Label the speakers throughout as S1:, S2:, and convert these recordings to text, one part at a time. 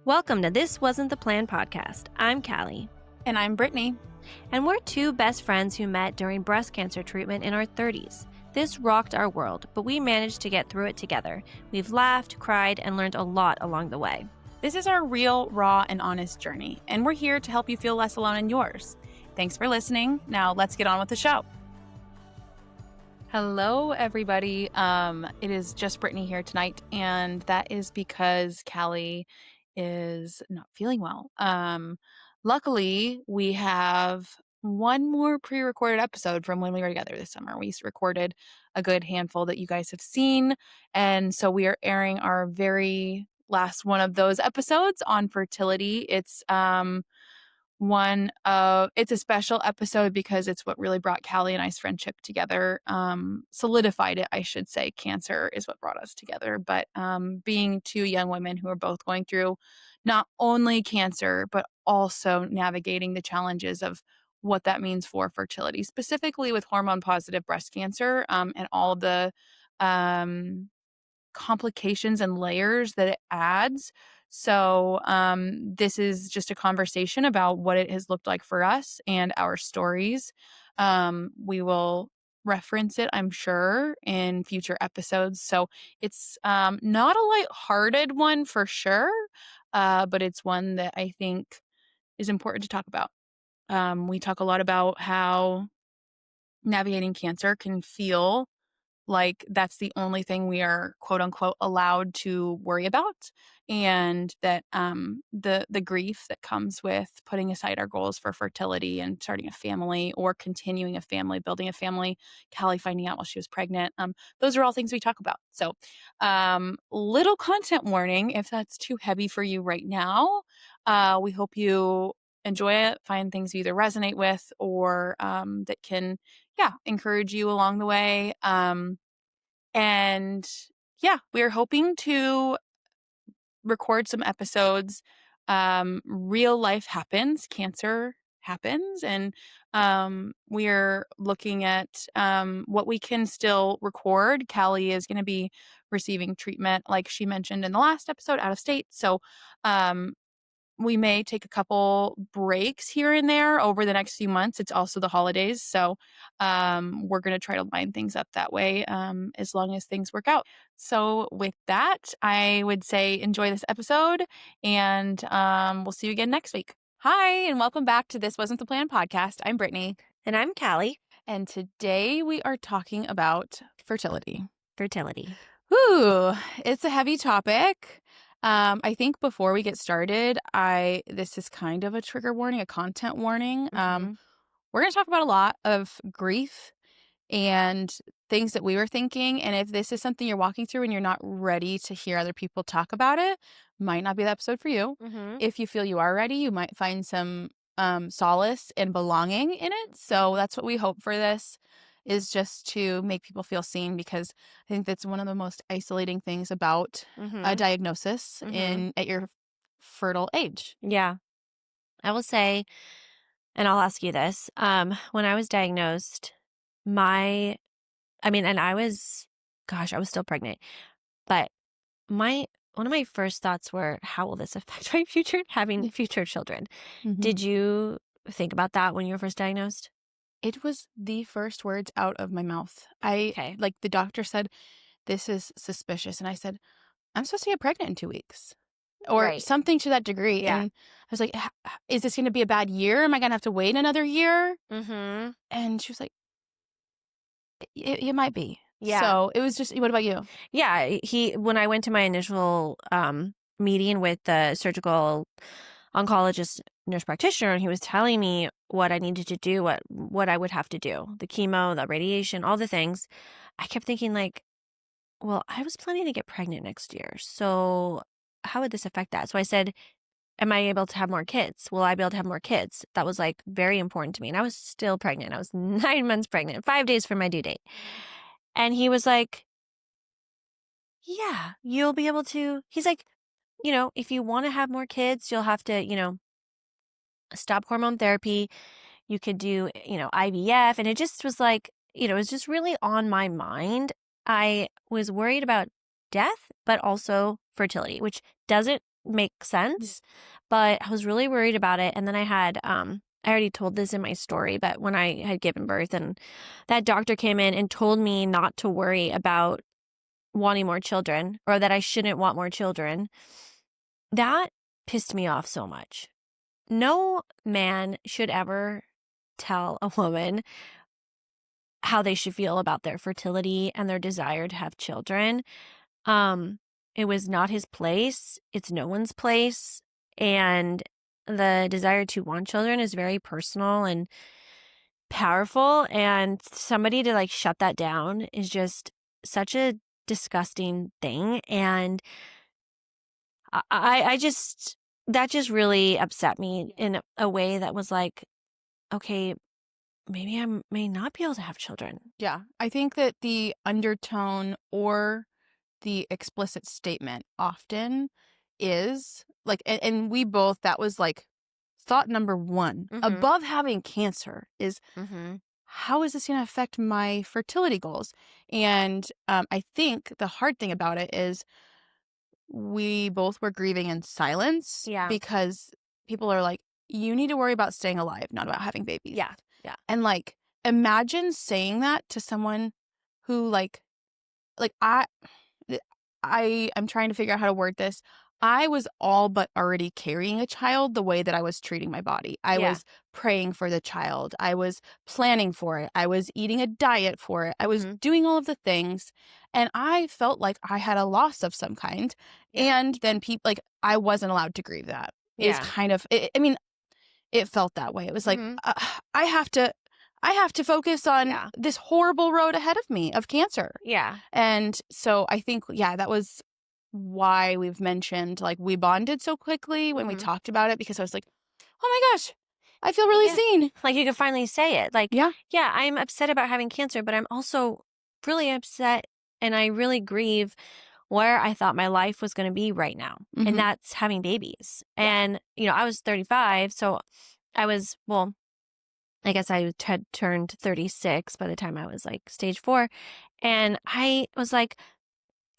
S1: Welcome to This Wasn't the Plan podcast. I'm Kali.
S2: And I'm Brittany.
S1: And we're two best friends who met during breast cancer treatment in our 30s. This rocked our world, but we managed to get through it together. We've laughed, cried, and learned a lot along the way.
S2: This is our real, raw, and honest journey, and we're here to help you feel less alone in yours. Thanks for listening. Now let's get on with the show. Hello, everybody. It is just Brittany here tonight, and that is because Kali is not feeling well. Luckily, we have one more pre-recorded episode from when we were together this summer. We recorded a good handful that you guys have seen, and so we are airing our very last one of those episodes on fertility. It's it's a special episode because it's what really brought Kali and I's friendship together, solidified it, I should say. Cancer is what brought us together, but being two young women who are both going through not only cancer, but also navigating the challenges of what that means for fertility, specifically with hormone-positive breast cancer, and all the complications and layers that it adds. So this is just a conversation about what it has looked like for us and our stories. We will reference it, I'm sure, in future episodes. So it's not a lighthearted one for sure, but it's one that I think is important to talk about. We talk a lot about how navigating cancer can feel like that's the only thing we are quote unquote allowed to worry about, and that the grief that comes with putting aside our goals for fertility and starting a family or continuing a family, building a family, Kali finding out while she was pregnant, those are all things we talk about. So little content warning if that's too heavy for you right now. We hope you enjoy it, find things you either resonate with or that can encourage you along the way. And we're hoping to record some episodes. Real life happens, cancer happens, and we're looking at what we can still record. Kali is going to be receiving treatment, like she mentioned in the last episode, out of state. So we may take a couple breaks here and there over the next few months. It's also the holidays. So we're going to try to line things up that way as long as things work out. So with that, I would say enjoy this episode, and we'll see you again next week. Hi, and welcome back to This Wasn't the Plan podcast. I'm Brittany.
S1: And I'm Kali.
S2: And today we are talking about fertility.
S1: Fertility.
S2: Ooh, it's a heavy topic. I think before we get started, this is kind of a trigger warning, a content warning.
S1: Mm-hmm.
S2: We're going to talk about a lot of grief and things that we were thinking. And if this is something you're walking through and you're not ready to hear other people talk about it, might not be the episode for you.
S1: Mm-hmm.
S2: If you feel you are ready, you might find some solace and belonging in it. So that's what we hope for this, is just to make people feel seen, because I think that's one of the most isolating things about a diagnosis at your fertile age.
S1: Yeah. I will say, and I'll ask you this, when I was diagnosed, I was still pregnant, but one of my first thoughts were, how will this affect my having future children?
S2: Mm-hmm.
S1: Did you think about that when you were first diagnosed?
S2: It was the first words out of my mouth. Like the doctor said, this is suspicious. And I said, I'm supposed to get pregnant in 2 weeks or something to that degree.
S1: Yeah.
S2: And I was like, is this going to be a bad year? Am I going to have to wait another year?
S1: Mm-hmm.
S2: And she was like, it might be.
S1: Yeah.
S2: So it was just, what about you?
S1: Yeah. When I went to my initial meeting with the surgical oncologist nurse practitioner, and he was telling me what I needed to do, what I would have to do, the chemo, the radiation, all the things, I kept thinking like, well, I was planning to get pregnant next year. So how would this affect that? So I said, am I able to have more kids? Will I be able to have more kids? That was like very important to me. And I was still pregnant. I was 9 months pregnant, 5 days from my due date. And he was like, yeah, you'll be able to. He's like, if you want to have more kids, you'll have to, stop hormone therapy. You could do, IVF. And it just was like, it was just really on my mind. I was worried about death, but also fertility, which doesn't make sense, but I was really worried about it. And then I already told this in my story, but when I had given birth and that doctor came in and told me not to worry about wanting more children or that I shouldn't want more children, that pissed me off so much. No man should ever tell a woman how they should feel about their fertility and their desire to have children. Um, it was not his place. It's no one's place. And the desire to want children is very personal and powerful. And somebody to like shut that down is just such a disgusting thing. And I just, that just really upset me in a way that was like, okay, maybe I may not be able to have children.
S2: Yeah. I think that the undertone or the explicit statement often is like, and we both, that was like thought number one
S1: Mm-hmm.
S2: above having cancer is
S1: Mm-hmm.
S2: how is this going to affect my fertility goals? And I think the hard thing about it is we both were grieving in silence
S1: Yeah.
S2: because people are like, you need to worry about staying alive, not about having babies.
S1: Yeah. Yeah.
S2: And like, imagine saying that to someone who like I'm trying to figure out how to word this. I was all but already carrying a child the way that I was treating my body. I
S1: Yeah.
S2: was praying for the child. I was planning for it. I was eating a diet for it. I was
S1: Mhm.
S2: doing all of the things. And I felt like I had a loss of some kind.
S1: Yeah.
S2: And then people, like, I wasn't allowed to grieve that. Is
S1: Yeah.
S2: kind of, I mean, it felt that way. It was like,
S1: Mhm.
S2: I have to. I have to focus on
S1: Yeah.
S2: this horrible road ahead of me of cancer.
S1: Yeah.
S2: And so I think, yeah, that was why we've mentioned, like, we bonded so quickly when we
S1: Mhm.
S2: talked about it because I was like, oh my gosh, I feel really
S1: Yeah.
S2: seen.
S1: Like you could finally say it. Like,
S2: Yeah.
S1: yeah, I'm upset about having cancer, but I'm also really upset and I really grieve where I thought my life was going to be right now. And
S2: Mm-hmm.
S1: that's having babies.
S2: Yeah.
S1: And, I was 35. So well, I guess I had turned 36 by the time I was like stage 4. And I was like,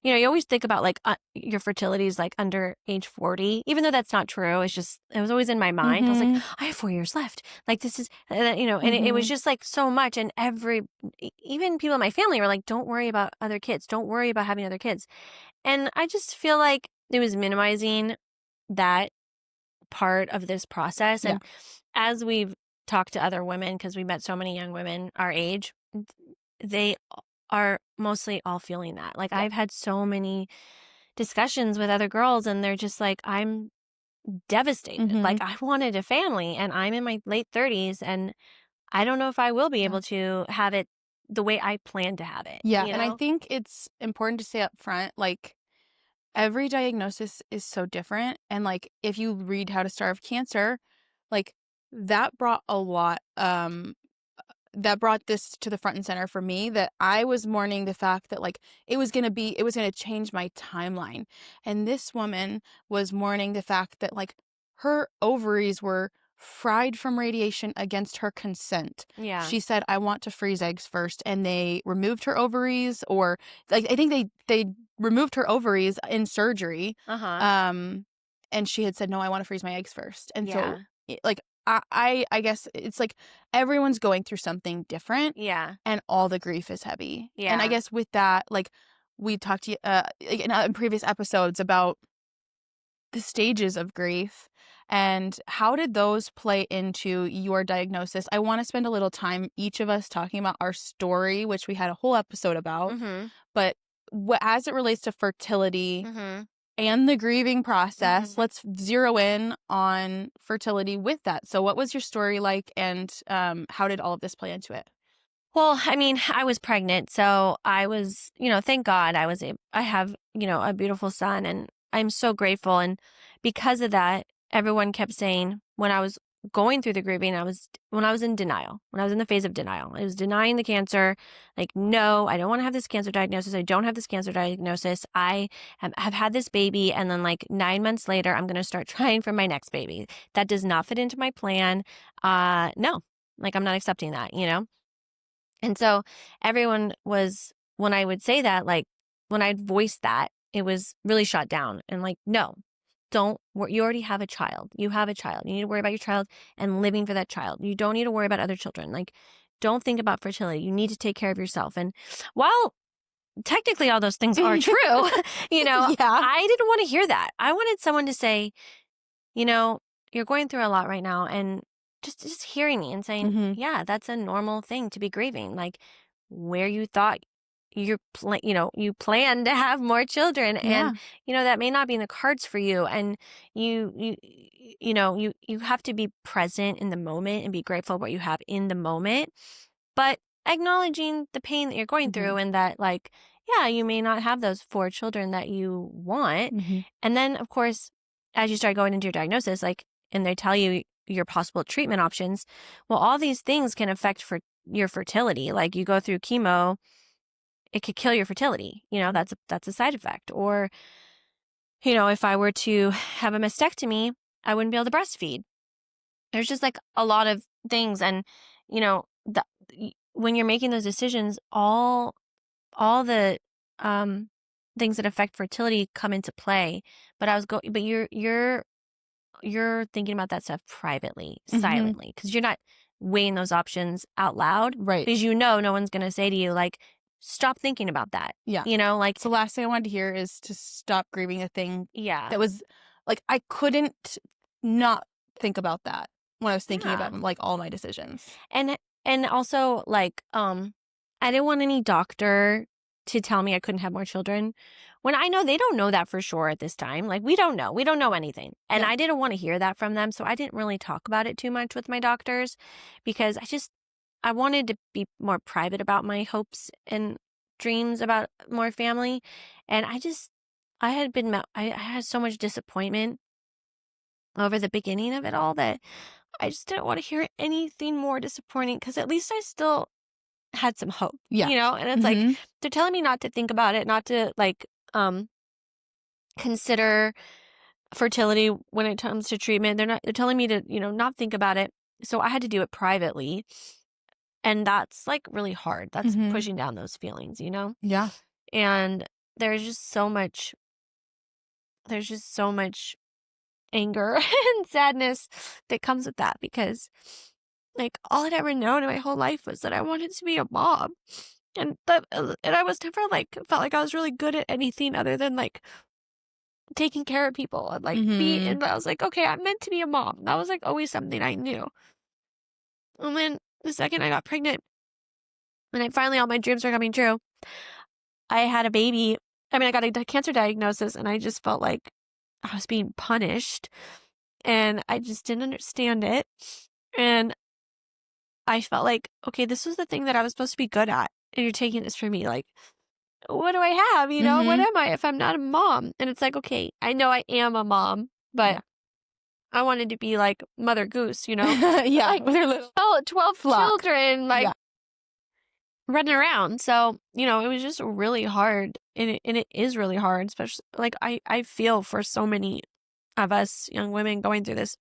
S1: you always think about like your fertility is like under age 40, even though that's not true. It was always in my mind. I was like,
S2: Mm-hmm.
S1: I have 4 years left. Like this is, and it
S2: Mm-hmm.
S1: was just like so much. And even people in my family were like, don't worry about other kids. Don't worry about having other kids. And I just feel like it was minimizing that part of this process.
S2: Yeah.
S1: And as we've talked to other women, because we met so many young women our age, they are mostly all feeling that. Like
S2: Yeah.
S1: I've had so many discussions with other girls and they're just like, I'm devastated.
S2: Mm-hmm.
S1: Like I wanted a family and I'm in my late 30s and I don't know if I will be
S2: Yeah.
S1: able to have it the way I plan to have it,
S2: Yeah.
S1: you
S2: And I
S1: know?
S2: think it's important to say up front, like, every diagnosis is so different. And like, if you read How to Starve Cancer, like, that brought a lot, that brought this to the front and center for me, that I was mourning the fact that like it was going to change my timeline. And this woman was mourning the fact that like her ovaries were fried from radiation against her consent.
S1: Yeah.
S2: She said, I want to freeze eggs first. And they removed her ovaries, or like, I think they removed her ovaries in surgery.
S1: Uh-huh.
S2: Um, and she had said, no, I want to freeze my eggs first. And so,
S1: Yeah.
S2: like, I guess it's like everyone's going through something different,
S1: Yeah.
S2: and all the grief is heavy. And I
S1: Yeah.
S2: guess with that, like, we talked to like, in previous episodes about the stages of grief and how did those play into your diagnosis. I want to spend a little time, each of us, talking about our story, which we had a whole episode about,
S1: Mm-hmm.
S2: but as it relates to fertility
S1: Mm-hmm.
S2: and the grieving process,
S1: Mm-hmm.
S2: let's zero in on fertility with that. So what was your story like, and how did all of this play into it?
S1: Well, I mean, I was pregnant, so I was, thank God I have, a beautiful son and I'm so grateful. And because of that, everyone kept saying when I was going through the grieving, when I was in denial, when I was in the phase of denial, I was denying the cancer. Like, no, I don't want to have this cancer diagnosis. I don't have this cancer diagnosis. Have had this baby. And then like 9 months later, I'm going to start trying for my next baby. That does not fit into my plan. No, like I'm not accepting that. And so when I would say that, like when I'd voice that, it was really shut down and like, no, you already have a child. You have a child. You need to worry about your child and living for that child. You don't need to worry about other children. Like, don't think about fertility. You need to take care of yourself. And while technically all those things are true,
S2: Yeah.
S1: I didn't want to hear that. I wanted someone to say, you're going through a lot right now, and just hearing me and saying,
S2: Mhm.
S1: yeah, that's a normal thing to be grieving. Like, where you thought you plan to have more children, and that may not be in the cards for you, and you have to be present in the moment and be grateful for what you have in the moment, but acknowledging the pain that you're going
S2: Mhm.
S1: through, and that, like, yeah, you may not have those 4 children that you want.
S2: Mhm.
S1: And then, of course, as you start going into your diagnosis, like, and they tell you your possible treatment options, well, all these things can affect your fertility. Like, you go through chemo, it could kill your fertility. That's a side effect. Or, if I were to have a mastectomy, I wouldn't be able to breastfeed. There's just like a lot of things. And, when you're making those decisions, all the things that affect fertility come into play. But you're thinking about that stuff privately,
S2: Mhm.
S1: silently, because you're not weighing those options out loud.
S2: Right.
S1: Because no one's going to say to you, like, stop thinking about that.
S2: Yeah.
S1: Like,
S2: So the last thing I wanted to hear is to stop grieving a thing
S1: yeah.
S2: that was like I couldn't not think about that when I was thinking
S1: Yeah.
S2: about like all my decisions.
S1: And also, like, I didn't want any doctor to tell me I couldn't have more children, when I know they don't know that for sure at this time. Like, we don't know anything. And
S2: Yeah.
S1: I didn't want to hear that from them. So I didn't really talk about it too much with my doctors, because I wanted to be more private about my hopes and dreams about more family. And I had so much disappointment over the beginning of it all, that I just didn't want to hear anything more disappointing, because at least I still had some hope.
S2: Yeah.
S1: And it's like,
S2: Mhm.
S1: they're telling me not to think about it, not to, like, consider fertility when it comes to treatment. They're telling me to, not think about it. So I had to do it privately. And that's, like, really hard. That's
S2: Mhm.
S1: pushing down those feelings,
S2: Yeah.
S1: And there's just so much anger and sadness that comes with that, because, like, all I'd ever known in my whole life was that I wanted to be a mom. And I was never, like, felt like I was really good at anything other than, like, taking care of people and, like,
S2: Mhm.
S1: and I was like, okay, I'm meant to be a mom. That was, like, always something I knew. And then the second I got pregnant and all my dreams were coming true, I had a baby. I mean, I got a cancer diagnosis, and I just felt like I was being punished, and I just didn't understand it. And I felt like, okay, this was the thing that I was supposed to be good at, and you're taking this from me. Like, what do I have? What
S2: Mhm.
S1: am I if I'm not a mom? And it's like, okay, I know I am a mom, but
S2: Yeah.
S1: I wanted to be like Mother Goose,
S2: Yeah.
S1: like
S2: With her little
S1: 12
S2: flock.
S1: children, like,
S2: Yeah.
S1: running around. So, it was just really hard. And it is really hard, especially, like, I feel for so many of us young women going through this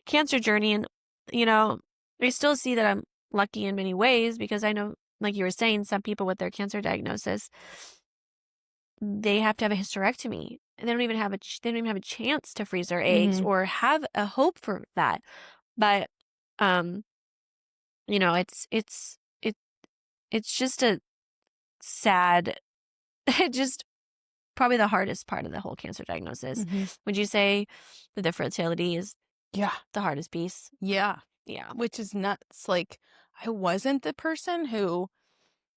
S1: cancer journey. And, I still see that I'm lucky in many ways, because I know, like you were saying, some people with their cancer diagnosis, they have to have a hysterectomy, and they don't even have a chance to freeze their eggs
S2: Mhm.
S1: or have a hope for that. But, um, it's just a sad, just probably the hardest part of the whole cancer diagnosis.
S2: Mhm.
S1: Would you say that the fertility is
S2: Yeah.
S1: the hardest piece?
S2: Yeah.
S1: Yeah.
S2: Which is nuts. Like, I wasn't the person who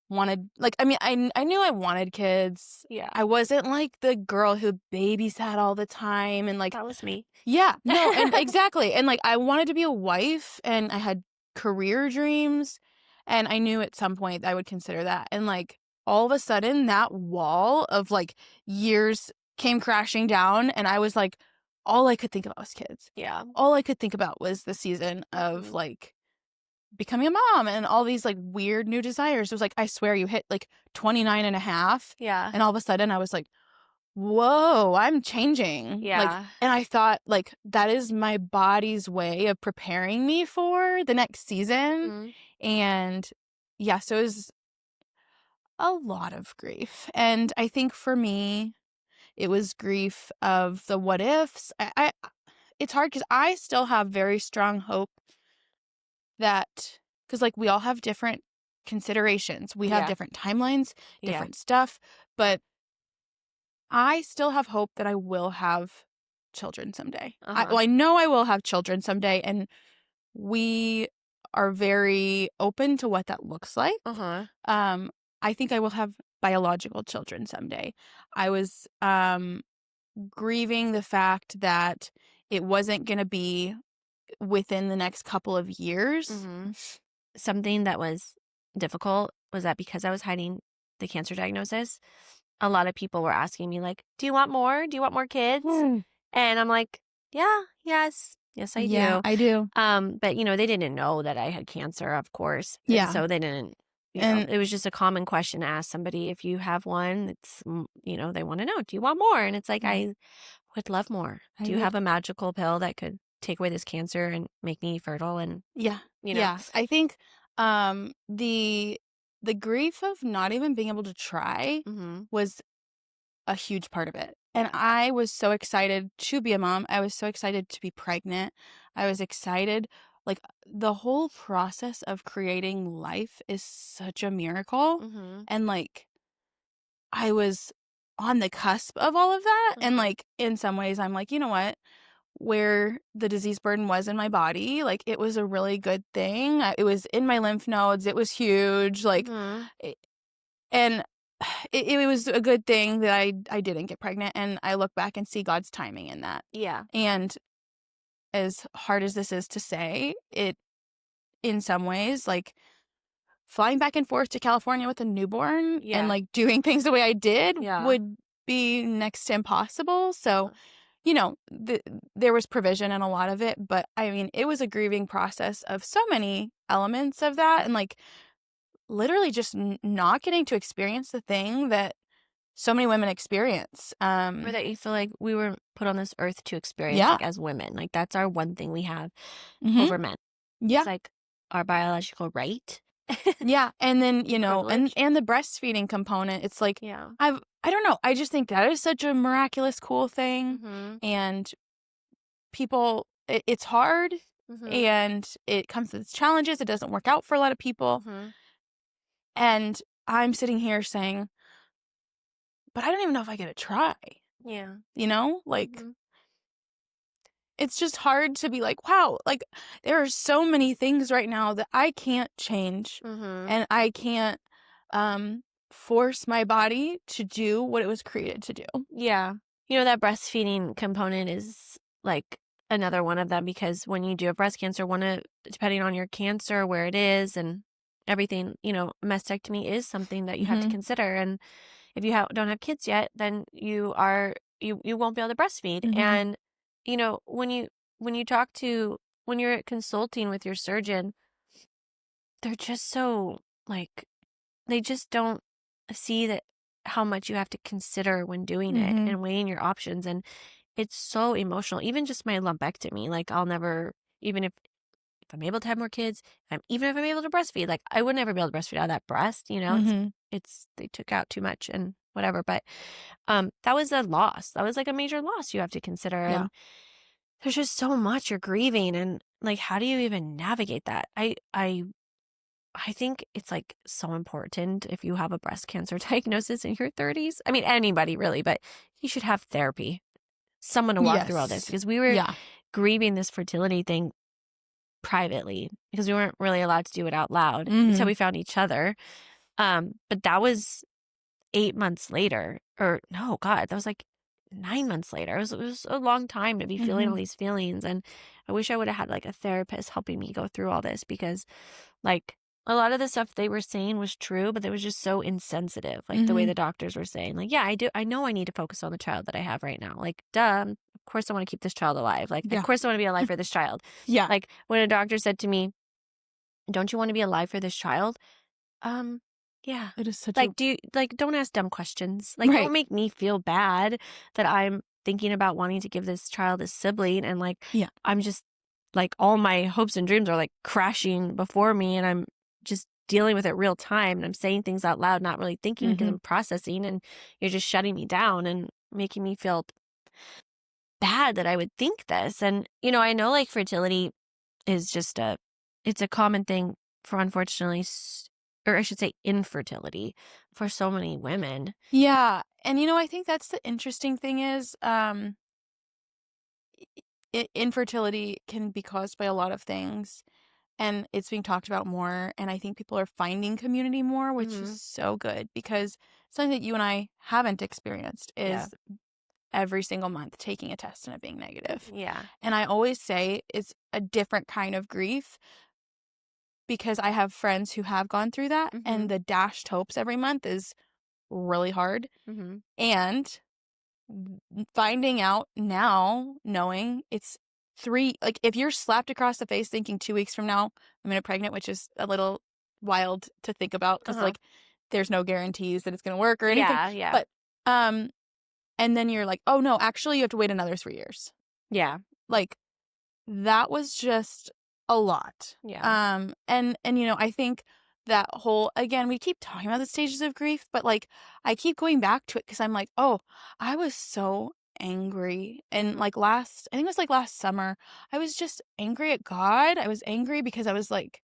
S2: wanted, like, I mean, I knew I wanted kids.
S1: Yeah.
S2: I wasn't like the girl who babysat all the time and like,
S1: That was me.
S2: yeah, no, and exactly. And like, I wanted to be a wife and I had career dreams. And I knew at some point I would consider that. And like, all of a sudden, that wall of like years came crashing down. And I was like, all I could think about was kids.
S1: Yeah.
S2: All I could think about was the season of
S1: Mhm.
S2: like becoming a mom and all these like weird new desires. It was like, I swear you hit like 29 and a half.
S1: Yeah.
S2: And all of a sudden I was like, whoa, I'm changing. Like,
S1: Yeah.
S2: and I thought like that is my body's way of preparing me for the next season.
S1: Mhm.
S2: And yeah, so it was a lot of grief. And I think for me, It was grief of the what ifs. It's hard because I still have very strong hope that, because like we all have different considerations. We have
S1: Yeah.
S2: different timelines,
S1: Yeah.
S2: different stuff, but I still have hope that I will have children someday.
S1: Uh-huh.
S2: I know I will have children someday, and we are very open to what that looks like.
S1: Uh-huh.
S2: I think I will have biological children someday. I was grieving the fact that it wasn't going to be within the next couple of years.
S1: Mm-hmm. Something that was difficult was that because I was hiding the cancer diagnosis, a lot of people were asking me like, do you want more? Do you want more kids? And I'm like, yeah, yes, I
S2: Yeah,
S1: do.
S2: I do.
S1: But they didn't know that I had cancer, of course.
S2: Yeah.
S1: And so they didn't, it was just a common question to ask somebody if you have one. It's, they want to know, do you want more? And it's like, I would love more. Do you have a magical pill that could take away this cancer and make me fertile? And
S2: yeah, I think the grief of not even being able to try was a huge part of it. And I was so excited to be a mom. I was so excited to be pregnant. I was excited. Like, the whole process of creating life is such a miracle. And like, I was on the cusp of all of that. And like, in some ways, I'm like, you know what? Where the disease burden was in my body, like, it was a really good thing. It was in my lymph nodes. It was huge. Like, and it was a good thing that I didn't get pregnant. And I look back and see God's timing in that.
S1: Yeah.
S2: And as hard as this is to say, it, in some ways, like, flying back and forth to California with a newborn and like doing things the way I did would be next to impossible. So, there was provision in a lot of it, but I mean, it was a grieving process of so many elements of that. And like, literally just not getting to experience the thing that so many women experience.
S1: Or that you feel like we were put on this earth to experience, like, as women. Like, that's our one thing we have over men.
S2: Yeah.
S1: It's like our biological right.
S2: Yeah. And then,
S1: Privilege.
S2: and the breastfeeding component, it's like,
S1: Yeah.
S2: I don't know. I just think that is such a miraculous, cool thing. And people, it's hard and it comes with its challenges. It doesn't work out for a lot of people. And I'm sitting here saying, but I don't even know if I get to try.
S1: Yeah.
S2: Like, it's just hard to be like, wow, like, there are so many things right now that I can't change. And I can't force my body to do what it was created to do.
S1: Yeah. That breastfeeding component is like another one of them, because when you do have breast cancer, depending on your cancer, where it is and everything, mastectomy is something that you have to consider. And if you don't have kids yet, then you won't be able to breastfeed. And when you're consulting with your surgeon, they're just so like, they just don't see that how much you have to consider when doing it and weighing your options. And it's so emotional. Even just my lumpectomy, like, I'll never, even if I'm able to have more kids, even if I'm able to breastfeed, like, I would never be able to breastfeed out of that breast, it's they took out too much and whatever. But that was a loss. That was like a major loss you have to consider.
S2: Yeah.
S1: And there's just so much you're grieving, and like, how do you even navigate that? I think it's like so important if you have a breast cancer diagnosis in your 30s. I mean, anybody really, but you should have therapy, someone to walk through all this, because we were grieving this fertility thing privately because we weren't really allowed to do it out loud until we found each other. But that was 8 months later, or no, God, that was like 9 months later. It was a long time to be feeling all these feelings. And I wish I would have had like a therapist helping me go through all this, because like, a lot of the stuff they were saying was true, but it was just so insensitive. Like the way the doctors were saying, like, yeah, I know I need to focus on the child that I have right now. Like, duh, of course I want to keep this child alive. Like, of course I want to be alive for this child.
S2: Yeah.
S1: Like, when a doctor said to me, don't you want to be alive for this child? Yeah.
S2: It is such
S1: like, don't ask dumb questions. Like, don't make me feel bad that I'm thinking about wanting to give this child a sibling. And like, I'm just like, all my hopes and dreams are like crashing before me, and I'm just dealing with it real time, and I'm saying things out loud, not really thinking because I'm processing, and you're just shutting me down. And making me feel bad that I would think this. And, you know, I know like fertility is just it's a common thing for unfortunately, or I should say infertility for so many women.
S2: Yeah. And, I think that's the interesting thing is infertility can be caused by a lot of things. And it's being talked about more. And I think people are finding community more, which is
S1: Hmm.
S2: so good because something that you and I haven't experienced
S1: Yeah.
S2: is every single month taking a test and it being negative.
S1: Yeah.
S2: And I always say it's a different kind of grief because I have friends who have gone through that.
S1: Hmm.
S2: And the dashed hopes every month is really hard.
S1: Hmm.
S2: And finding out now, knowing it's like if you're slapped across the face thinking 2 weeks from now I'm gonna pregnant, which is a little wild to think about because
S1: Uh-huh.
S2: like there's no guarantees that it's gonna work or anything.
S1: Yeah. Yeah.
S2: But and then you're like, oh no, actually you have to wait another 3 years.
S1: Yeah.
S2: Like that was just a lot.
S1: Yeah.
S2: And I think that whole again, we keep talking about the stages of grief, but like I keep going back to it because I'm like, oh, I was so angry. And
S1: Hmm.
S2: like I think it was like last summer, I was just angry at God. I was angry because I was like,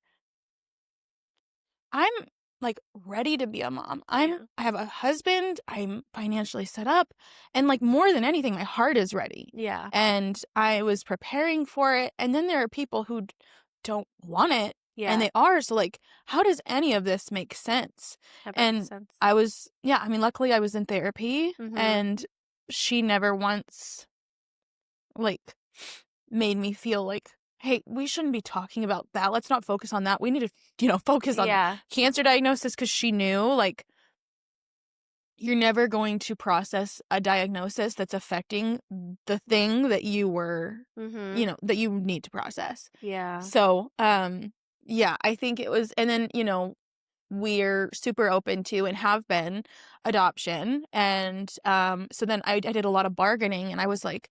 S2: I'm like ready to be a mom.
S1: Yeah.
S2: I have a husband, I'm financially set up, and like more than anything, my heart is ready.
S1: Yeah.
S2: And I was preparing for it. And then there are people who don't want it and
S1: Yeah.
S2: they are. So like, how does any of this make sense?
S1: Never makes
S2: And
S1: sense.
S2: yeah, I mean, luckily I was in therapy
S1: Hmm.
S2: and she never once like made me feel like, hey, we shouldn't be talking about that. Let's not focus on that. We need to, focus on
S1: Yeah.
S2: cancer diagnosis because she knew, like, you're never going to process a diagnosis that's affecting the thing that you were,
S1: Hmm.
S2: that you need to process.
S1: Yeah.
S2: So, yeah, I think it was, and then, we're super open to and have been adoption. And so then I did a lot of bargaining and I was like,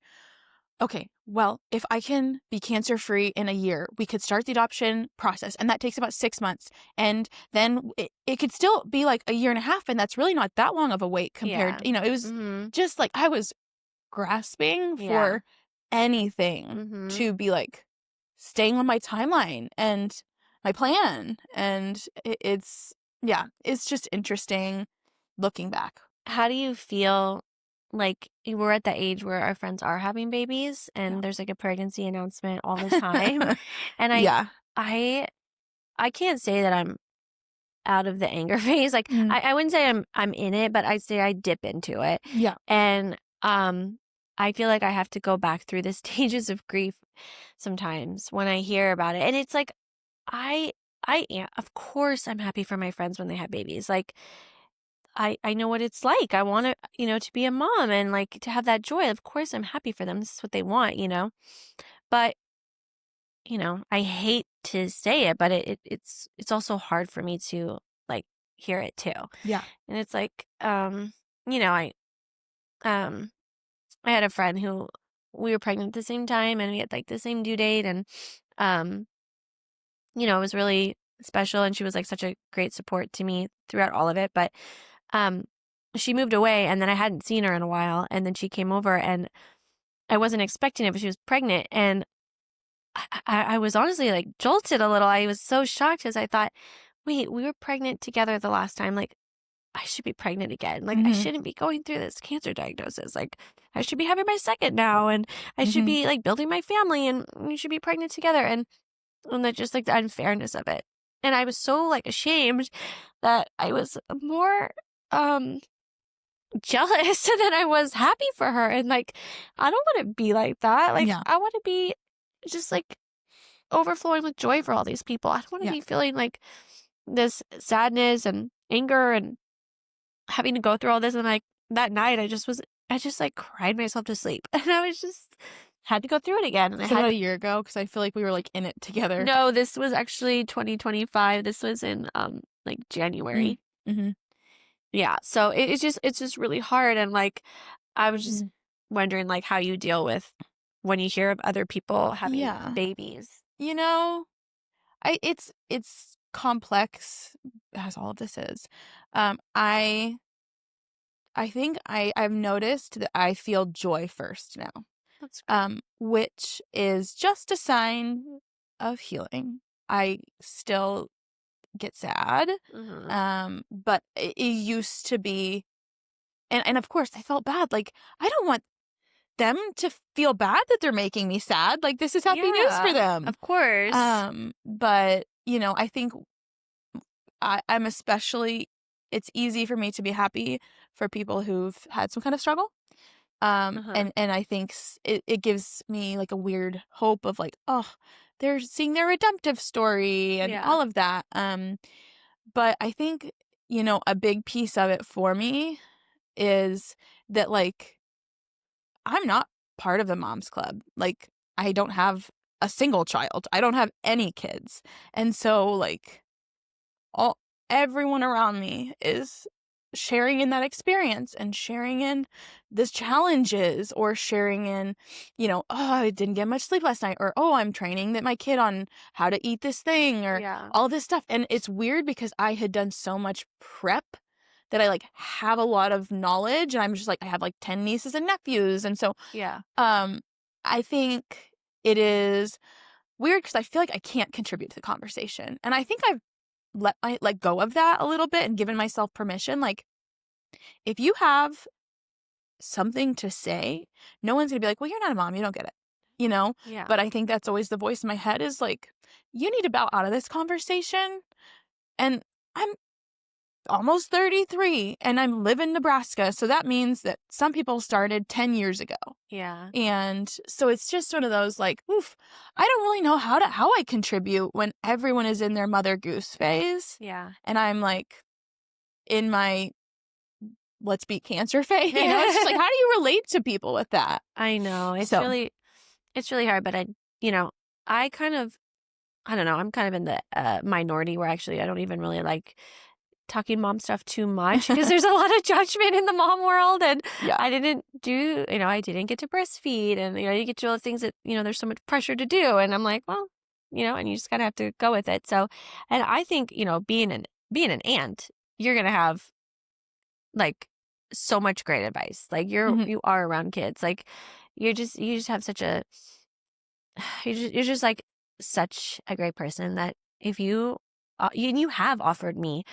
S2: okay, well, if I can be cancer free in a year, we could start the adoption process. And that takes about 6 months. And then it could still be like a year and a half. And that's really not that long of a wait compared,
S1: Yeah.
S2: it was
S1: Hmm.
S2: just like I was grasping
S1: Yeah.
S2: for anything
S1: Hmm.
S2: to be like staying on my timeline and my plan. And yeah, it's just interesting looking back.
S1: How do you feel like we're at the age where our friends are having babies
S2: Yeah.
S1: and there's like a pregnancy announcement all the time? And
S2: Yeah.
S1: I I can't say that I'm out of the anger phase. Like
S2: Mm,
S1: I wouldn't say I'm in it, but I'd say I dip into it.
S2: yeah.
S1: And I feel like I have to go back through the stages of grief sometimes when I hear about it. And it's like I I am, of course I'm happy for my friends when they have babies. Like I know what it's like. I want to, to be a mom and like to have that joy. Of course I'm happy for them. This is what they want. But, I hate to say it, but it's also hard for me to like hear it too.
S2: Yeah.
S1: And it's like you know, um I had a friend who we were pregnant at the same time and we had like the same due date and um it was really special and she was like such a great support to me throughout all of it, but um she moved away and then I hadn't seen her in a while and then she came over and I wasn't expecting it, but she was pregnant and I was honestly like jolted a little. I was so shocked as I thought, wait, we were pregnant together the last time. Like, I should be pregnant again. Like, I
S2: Mhm.
S1: shouldn't be going through this cancer diagnosis. Like, I should be having my second now and I should
S2: Mhm.
S1: be like building my family and we should be pregnant together. And that just like the unfairness of it. And I was so like ashamed that I was more jealous than I was happy for her. And like, I don't want to be like that. Like,
S2: Yeah.
S1: I want to be just like overflowing with joy for all these people. I don't want to
S2: Yeah.
S1: be feeling like this sadness and anger and having to go through all this. And like that night, I just like cried myself to sleep. And I was just, had to go through it again. And I
S2: Was it about
S1: had,
S2: a year ago? Because I feel like we were like in it together.
S1: no, this was actually 2025. This was in like
S2: Mm.
S1: January.
S2: Mhm.
S1: Yeah. So it's just really hard. And like, I was just
S2: Mhm.
S1: wondering like how you deal with when you hear of other people having
S2: Yeah.
S1: babies.
S2: You know, it's complex as all of this is. I I think I've noticed that I feel joy first now,
S1: That's good.
S2: which is just a sign of healing. I still get sad,
S1: Mhm.
S2: but it used to be, and of course I felt bad. Like, I don't want them to feel bad that they're making me sad. Like, this is happy news for
S1: Yeah,
S2: them.
S1: of course.
S2: But I think I'm especially, it's easy for me to be happy for people who've had some kind of struggle.
S1: Uh-huh.
S2: And I think it gives me like a weird hope of like, oh, they're seeing their redemptive story and
S1: Yeah.
S2: all of that. But I think, a big piece of it for me is that, like, I'm not part of the moms club. Like, I don't have a single child. I don't have any kids. And so, like, all everyone around me is sharing in that experience and sharing in this challenges, or sharing in, oh, I didn't get much sleep last night, or oh, I'm training that my kid on how to eat this thing, or
S1: Yeah.
S2: all this stuff. And it's weird because I had done so much prep that I like have a lot of knowledge, and I'm just like, I have like 10 nieces and nephews. And so
S1: Yeah.
S2: um I think it is weird because I feel like I can't contribute to the conversation. And I think I've let go of that a little bit and given myself permission. Like, if you have something to say, no one's gonna be like, well, you're not a mom, you don't get it, you know?
S1: Yeah.
S2: But I think that's always the voice in my head is like, you need to bow out of this conversation. And I'm almost 33 and I'm live in Nebraska. So that means that some people started 10 years ago.
S1: Yeah.
S2: And so it's just one of those like, oof, I don't really know how I contribute when everyone is in their mother goose phase.
S1: Yeah.
S2: And I'm like in my let's beat cancer phase. It's just like, how do you relate to people with that?
S1: I know.
S2: So,
S1: It's really hard, but you know, I kind of I don't know, I'm kind of in the minority where actually I don't even really like talking mom stuff too much because there's a lot of judgment in the mom world, and
S2: yeah.
S1: I didn't get to breastfeed, and I didn't get to all the things that, there's so much pressure to do, and I'm like, well, and you just kind of have to go with it. So, and I think, being an aunt, you're going to have like so much great advice. Like
S2: Mhm.
S1: you are around kids. Like you just have such a you're just like such a great person that if you have offered me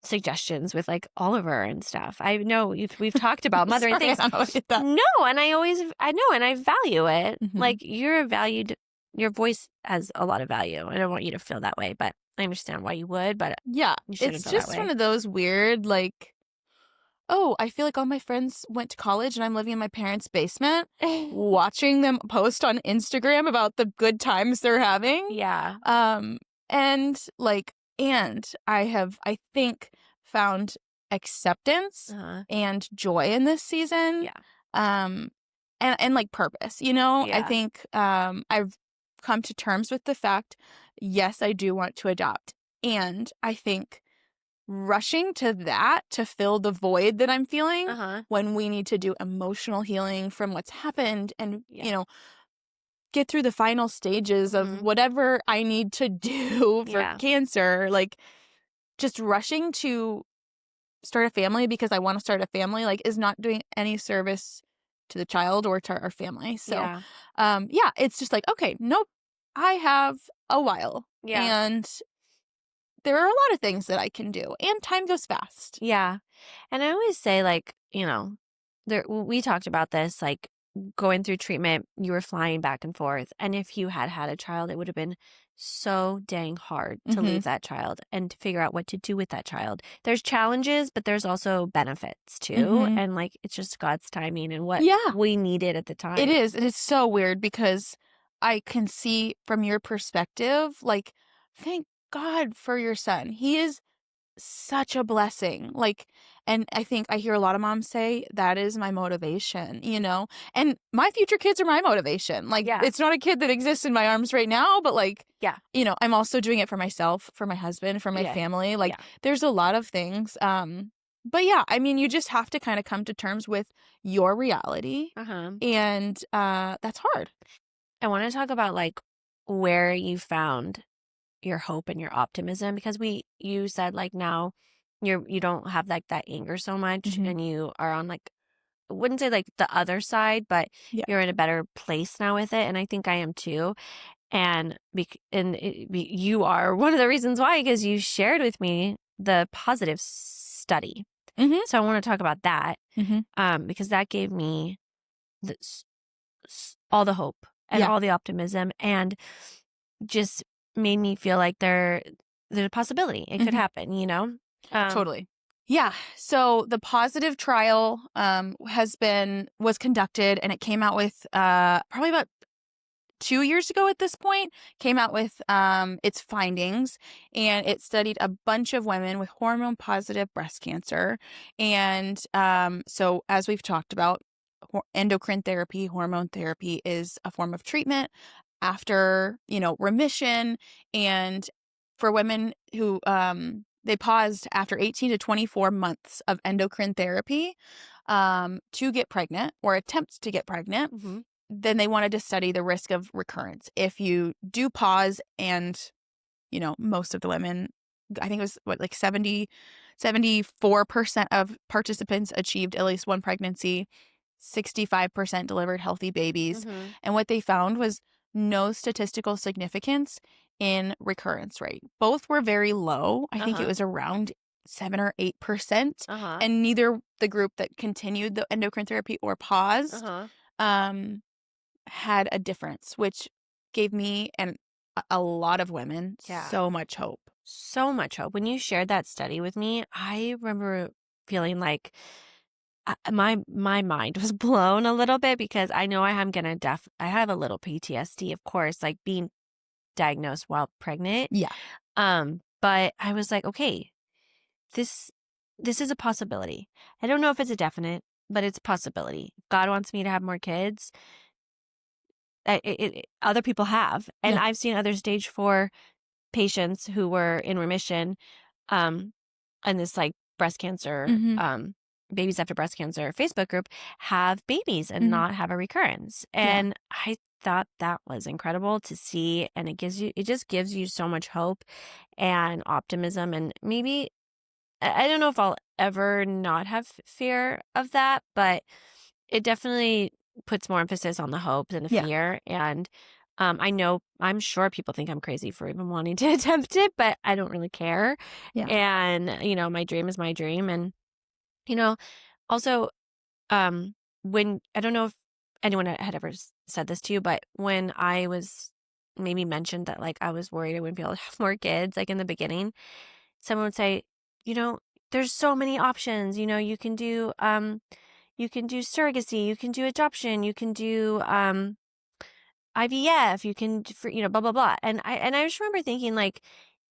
S1: suggestions with like Oliver and stuff. I know we've talked about mothering
S2: Sorry, I
S1: things.
S2: don't know about that.
S1: No, and I know, and I value it.
S2: Mhm.
S1: Like your voice has a lot of value. I don't want you to feel that way, but I understand why you would, but
S2: Yeah.
S1: you shouldn't
S2: It's
S1: feel that
S2: just one
S1: way.
S2: of those weird, like, oh, I feel like all my friends went to college and I'm living in my parents' basement, watching them post on Instagram about the good times they're having.
S1: Yeah.
S2: Um, and like, and I have, I think, found acceptance
S1: Uh-huh.
S2: and joy in this season.
S1: Yeah.
S2: Um, and like purpose, I
S1: Yeah.
S2: think, I've come to terms with the fact, yes, I do want to adopt. And I think rushing to that to fill the void that I'm feeling
S1: Uh-huh.
S2: when we need to do emotional healing from what's happened and,
S1: Yeah.
S2: get through the final stages of
S1: Mhm.
S2: whatever I need to do for
S1: Yeah.
S2: cancer, like just rushing to start a family because I want to start a family, like, is not doing any service to the child or to our family. So,
S1: Yeah.
S2: yeah, it's just like, okay, nope, I have a while,
S1: Yeah.
S2: and there are a lot of things that I can do, and time goes fast.
S1: Yeah. And I always say, like, we talked about this, like going through treatment, you were flying back and forth. And if you had had a child, it would have been so dang hard to
S2: Mhm.
S1: leave that child and to figure out what to do with that child. There's challenges, but there's also benefits too.
S2: Mhm.
S1: And like, it's just God's timing and what
S2: Yeah.
S1: we needed at the
S2: It
S1: time.
S2: is. It is so weird because I can see from your perspective, like, thank God for your son. He is such a blessing. Like, and I think I hear a lot of moms say that is my motivation, And my future kids are my motivation. Like,
S1: Yeah.
S2: it's not a kid that exists in my arms right now, but like,
S1: Yeah.
S2: I'm also doing it for myself, for my husband, for my
S1: Yeah.
S2: family. Like,
S1: Yeah.
S2: there's a lot of things. But yeah, I mean, you just have to kind of come to terms with your reality,
S1: Uh-huh.
S2: and that's hard.
S1: I want to talk about like where you found your hope and your optimism because you said like now you don't have like that anger so much,
S2: Mhm.
S1: and you are on like, I wouldn't say like the other side, but
S2: Yeah.
S1: you're in a better place now with it, and I think I am too. And you are one of the reasons why, because you shared with me the positive study.
S2: Mhm.
S1: So I want to talk about that,
S2: Mhm.
S1: because that gave me all the hope and
S2: Yeah.
S1: all the optimism, and just made me feel like there's a possibility it could
S2: Mhm.
S1: happen, you know?
S2: Totally. Yeah. So the positive trial was conducted, and it came out with probably about 2 years ago at this point, came out with its findings, and it studied a bunch of women with hormone positive breast cancer. And so, as we've talked about, endocrine therapy, hormone therapy is a form of treatment after, remission. And for women who they paused after 18 to 24 months of endocrine therapy to get pregnant or attempt to get pregnant,
S1: Mhm.
S2: then they wanted to study the risk of recurrence. If you do pause, and, most of the women, I think it was like 74% of participants achieved at least one pregnancy, 65% delivered healthy babies.
S1: Mhm.
S2: And what they found was no statistical significance in recurrence rate. Both were very low. I think it
S1: Uh-huh.
S2: was around 7 or 8%.
S1: Uh-huh.
S2: And neither the group that continued the endocrine therapy or paused
S1: Uh-huh.
S2: um, had a difference, which gave me and a lot of women
S1: Yeah.
S2: so much hope.
S1: So much hope. When you shared that study with me, I remember feeling like my mind was blown a little bit, because I know I have a little PTSD, of course, like being diagnosed while pregnant.
S2: Yeah.
S1: But I was like, okay, this this is a possibility. I don't know if it's a definite, but it's a possibility. If God wants me to have more kids, other people have, and
S2: Yeah.
S1: I've seen other stage 4 patients who were in remission, um, and this like breast cancer,
S2: Mhm.
S1: babies after breast cancer Facebook group, have babies and
S2: Mhm.
S1: not have a recurrence.
S2: Yeah.
S1: And I thought that was incredible to see. And it just gives you so much hope and optimism. And maybe, I don't know if I'll ever not have fear of that, but it definitely puts more emphasis on the hope than the
S2: Yeah.
S1: fear. And I'm sure people think I'm crazy for even wanting to attempt it, but I don't really care.
S2: Yeah.
S1: And, my dream is my dream. And, you know, also, when I don't know if anyone had ever said this to you, but when I was maybe mentioned that like I was worried I wouldn't be able to have more kids, like in the beginning, someone would say, you know, there's so many options. You can do surrogacy, you can do adoption, you can do IVF, you can for blah blah blah. And I just remember thinking like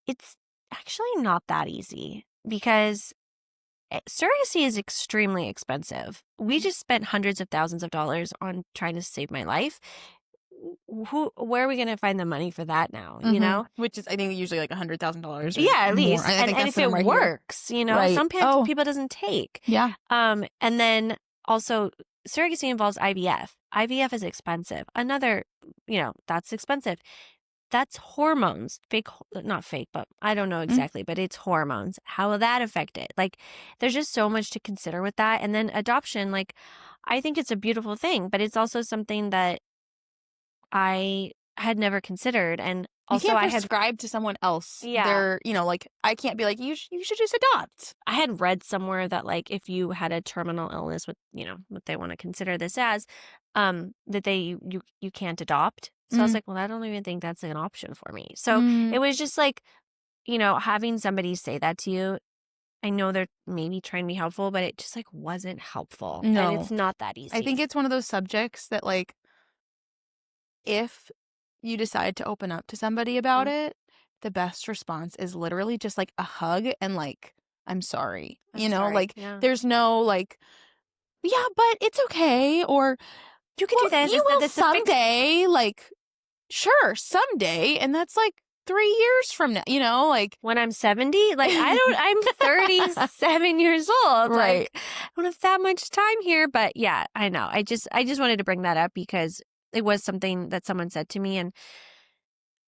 S1: it's actually not that easy, because surrogacy is extremely expensive. We just spent hundreds of thousands of dollars on trying to save my life. Where are we going to find the money for that now, you
S2: Mhm.
S1: know?
S2: Which is, I think, usually like $100,000 or
S1: Yeah, at
S2: more.
S1: least.
S2: I
S1: And
S2: think
S1: and
S2: that's
S1: if
S2: the
S1: it
S2: number I hear.
S1: works,
S2: Right.
S1: some
S2: Oh,
S1: people doesn't take.
S2: yeah.
S1: And then also surrogacy involves IVF. IVF is expensive. That's expensive. That's hormones. Not fake, but I don't know
S2: Mm.
S1: exactly, but it's hormones. How will that affect it? Like, there's just so much to consider with that. And then adoption, like, I think it's a beautiful thing, but it's also something that I had never considered. And
S2: You
S1: also
S2: can't prescribe to someone else.
S1: yeah,
S2: Like, I can't be like, you should just adopt.
S1: I had read somewhere that like if you had a terminal illness, what they want to consider this as, that you can't adopt. So I was
S2: Mm.
S1: like, well, I don't even think that's an option for me. So
S2: Mm.
S1: it was just like, having somebody say that to you, I know they're maybe trying to be helpful, but it just like wasn't helpful. And it's
S2: No.
S1: not that
S2: I think
S1: easy.
S2: it's one of those subjects that, like, if you decide to open up to somebody about
S1: Mm,
S2: it, the best response is literally just like a hug and like, I'm sorry.
S1: I'm sorry.
S2: Like,
S1: Yeah.
S2: there's no like, yeah, but it's okay. Or,
S1: You could
S2: well,
S1: do this.
S2: you will
S1: This is fixed.
S2: someday. Like, sure, someday. And that's like 3 years from now, like,
S1: When I'm 70, like I'm 37 years old.
S2: right.
S1: Like I don't have that much time here, but yeah, I know. I just wanted to bring that up because it was something that someone said to me, and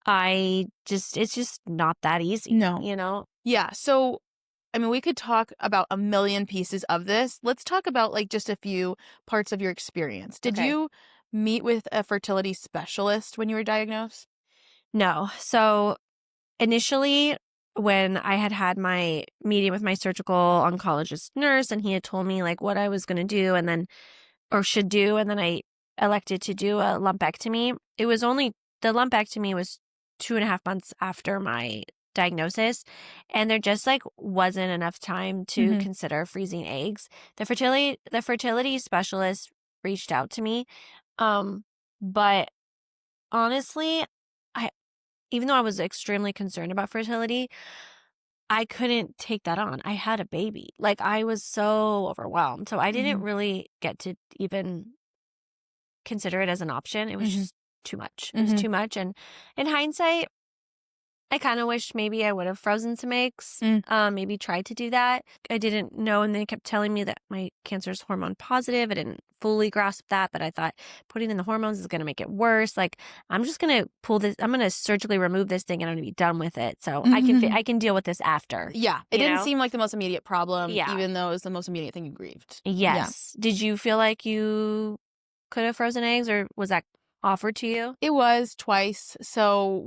S1: it's just not that easy,
S2: No.
S1: you know?
S2: Yeah. So I mean, we could talk about a million pieces of this. Let's talk about like just a few parts of your experience. Did
S1: Okay.
S2: you meet with a fertility specialist when you were diagnosed?
S1: No. So initially, when I had my meeting with my surgical oncologist nurse and he had told me like what I was going to do and then, or should do, and then I elected to do a lumpectomy, it was only, the lumpectomy was 2.5 months after my diagnosis. And there just like wasn't enough time to
S2: Mhm.
S1: consider freezing eggs. The fertility specialist reached out to me. Um, but honestly, I, even though I was extremely concerned about fertility, I couldn't take that on. I had a baby. Like, I was so overwhelmed. So I didn't
S2: Mhm.
S1: really get to even consider it as an option. It was
S2: Mhm.
S1: just too much. It was
S2: Mhm.
S1: too much. And in hindsight, I kind of wish maybe I would have frozen some eggs,
S2: Mm.
S1: maybe tried to do that. I didn't know, and they kept telling me that my cancer is hormone positive. I didn't fully grasp that, but I thought putting in the hormones is going to make it worse. Like, I'm just going to pull this, I'm going to surgically remove this thing and I'm going to be done with it. So I can deal with this after,
S2: Yeah, it
S1: you
S2: didn't
S1: know?
S2: seem like the most immediate problem,
S1: Yeah.
S2: even though it was the most immediate thing you grieved. Yeah.
S1: Yes. Did you feel like you could have frozen eggs or was that offered to you?
S2: It was twice. So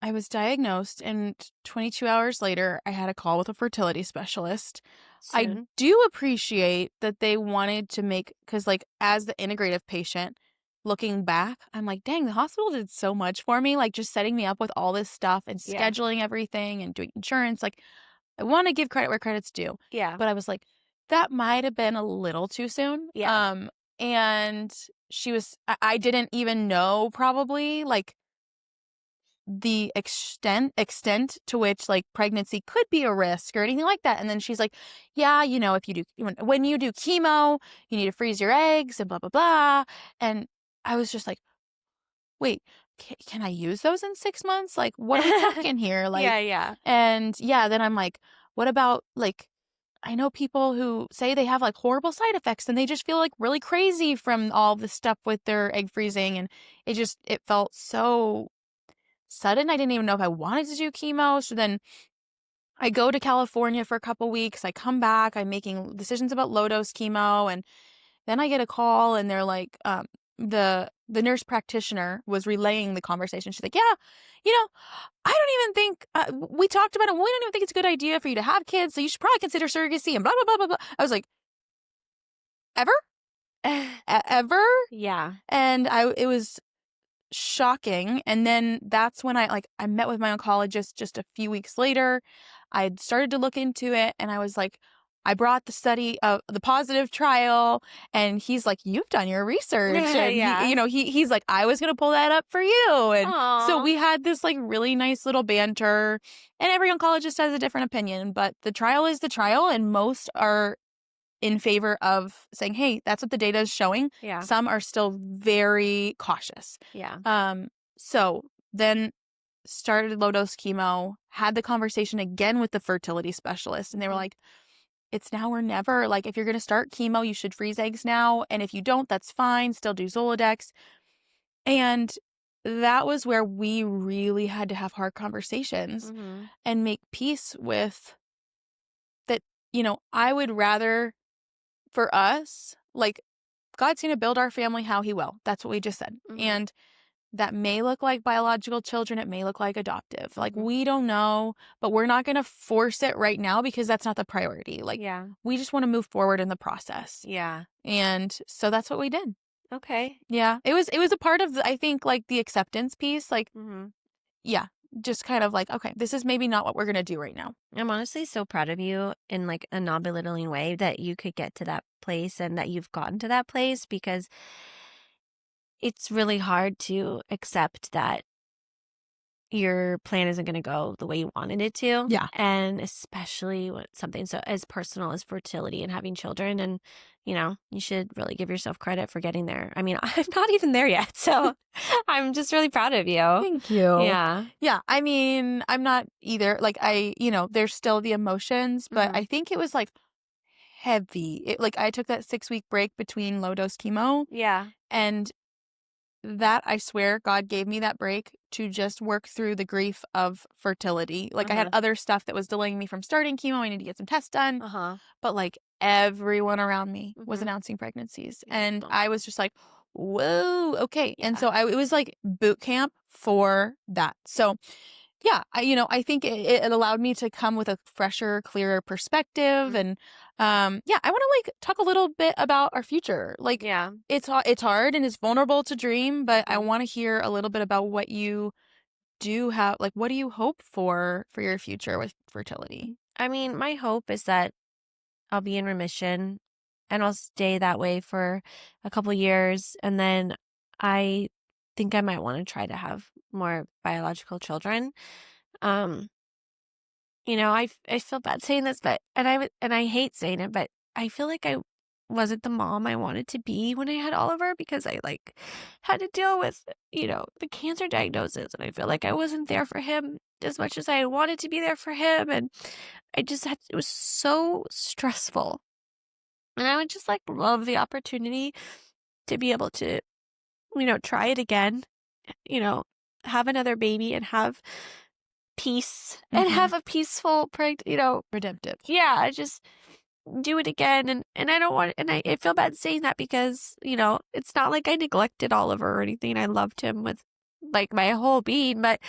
S2: I was diagnosed, and 22 hours later, I had a call with a fertility specialist. I
S1: Soon.
S2: do appreciate that they wanted to make, because, like, as the integrative patient, looking back, I'm like, dang, the hospital did so much for me, like, just setting me up with all this stuff and
S1: Yeah.
S2: scheduling everything and doing insurance. Like, I want to give credit where credit's due.
S1: Yeah.
S2: But I was like, that might have been a little too soon.
S1: Yeah.
S2: And I didn't even know probably, like, the extent to which like pregnancy could be a risk or anything like that. And then she's like, yeah, if you do, when you do chemo, you need to freeze your eggs and blah blah blah. And I was just like, wait, can I use those in 6 months? Like, what are we talking here? Like,
S1: Yeah, yeah.
S2: and yeah, then I'm like, what about, like, I know people who say they have like horrible side effects and they just feel like really crazy from all this stuff with their egg freezing. And it felt so sudden. I didn't even know if I wanted to do chemo. So then I go to California for a couple weeks. I come back. I'm making decisions about low dose chemo, and then I get a call, and they're like, the nurse practitioner was relaying the conversation. She's like, yeah, I don't even think we talked about it. We don't even think it's a good idea for you to have kids. So you should probably consider surrogacy and blah blah blah blah blah. I was like, ever, ever,
S1: Yeah.
S2: and it was shocking. And then that's when I met with my oncologist just a few weeks later. I'd started to look into it, and I was like, I brought the study of the positive trial, and he's like, you've done your research. And
S1: Yeah.
S2: he's like, I was going to pull that up for you. And so
S1: Aw.
S2: we had this like really nice little banter, and every oncologist has a different opinion, but the trial is the trial. And most are in favor of saying, hey, that's what the data is showing.
S1: Yeah.
S2: Some are still very cautious.
S1: Yeah.
S2: So then started low dose chemo, had the conversation again with the fertility specialist, and they were
S1: Mhm.
S2: like, it's now or never. Like, if you're going to start chemo, you should freeze eggs now. And if you don't, that's fine. Still do Zoladex. And that was where we really had to have hard conversations
S1: Mhm.
S2: and make peace with that. I would rather, for us, like, God's going to build our family how he will. That's what we just said.
S1: Mhm.
S2: And that may look like biological children. It may look like adoptive. Like,
S1: Mhm.
S2: we don't know, but we're not going to force it right now because that's not the priority. Like,
S1: Yeah.
S2: we just want to move forward in the process.
S1: Yeah.
S2: And so that's what we did.
S1: Okay.
S2: Yeah. It was a part of, I think, like, the acceptance piece. Like,
S1: Mhm.
S2: yeah, just kind of like, okay, this is maybe not what we're going to do right now.
S1: I'm honestly so proud of you in like a non-belittling way that you could get to that place and that you've gotten to that place because it's really hard to accept that your plan isn't going to go the way you wanted it to.
S2: Yeah.
S1: And especially when it's something so as personal as fertility and having children. And, you should really give yourself credit for getting there. I mean, I'm not even there yet. So I'm just really proud of you.
S2: Thank you.
S1: Yeah.
S2: Yeah. I mean, I'm not either. Like, there's still the emotions, but I think it was like heavy. Like, I took that 6-week break between low dose chemo,
S1: Yeah.
S2: and that, I swear, God gave me that break to just work through the grief of fertility. Like I had other stuff that was delaying me from starting chemo. I needed to get some tests done. But like everyone around me was announcing pregnancies. And I was just like, whoa, okay.
S1: Yeah.
S2: And so it was like boot camp for that. So yeah, I think it allowed me to come with a fresher, clearer perspective. And yeah, I want to like talk a little bit about our future. Like
S1: Yeah.
S2: it's hard and it's vulnerable to dream, but I want to hear a little bit about what you do have, like what do you hope for your future with fertility?
S1: I mean, my hope is that I'll be in remission and I'll stay that way for a couple years. And then I think I might want to try to have more biological children. Um, I feel bad saying this, but and I hate saying it, but I feel like I wasn't the mom I wanted to be when I had Oliver because I like had to deal with, the cancer diagnosis, and I feel like I wasn't there for him as much as I wanted to be there for him, and it was so stressful. And I would just like love the opportunity to be able to, try it again, you know, have another baby and have peace and have a peaceful,
S2: Redemptive.
S1: yeah, just do it again. And I don't want, and I feel bad saying that because, it's not like I neglected Oliver or anything. I loved him with like my whole being, but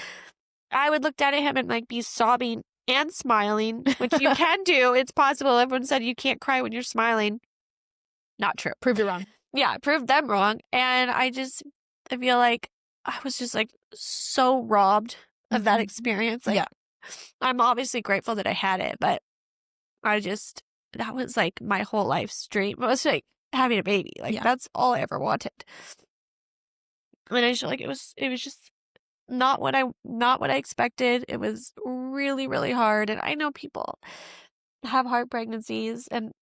S1: I would look down at him and like be sobbing and smiling, which you can do. It's possible. Everyone said you can't cry when you're smiling. Not true.
S2: Prove you wrong.
S1: Yeah, prove them wrong. And I feel like I was just like so robbed of that experience. Like,
S2: Yeah.
S1: I'm obviously grateful that I had it, but that was like my whole life's dream. It was like having a baby. Like, that's all I ever wanted. And I just feel like it was just not what I expected. It was really, really hard. And I know people have hard pregnancies and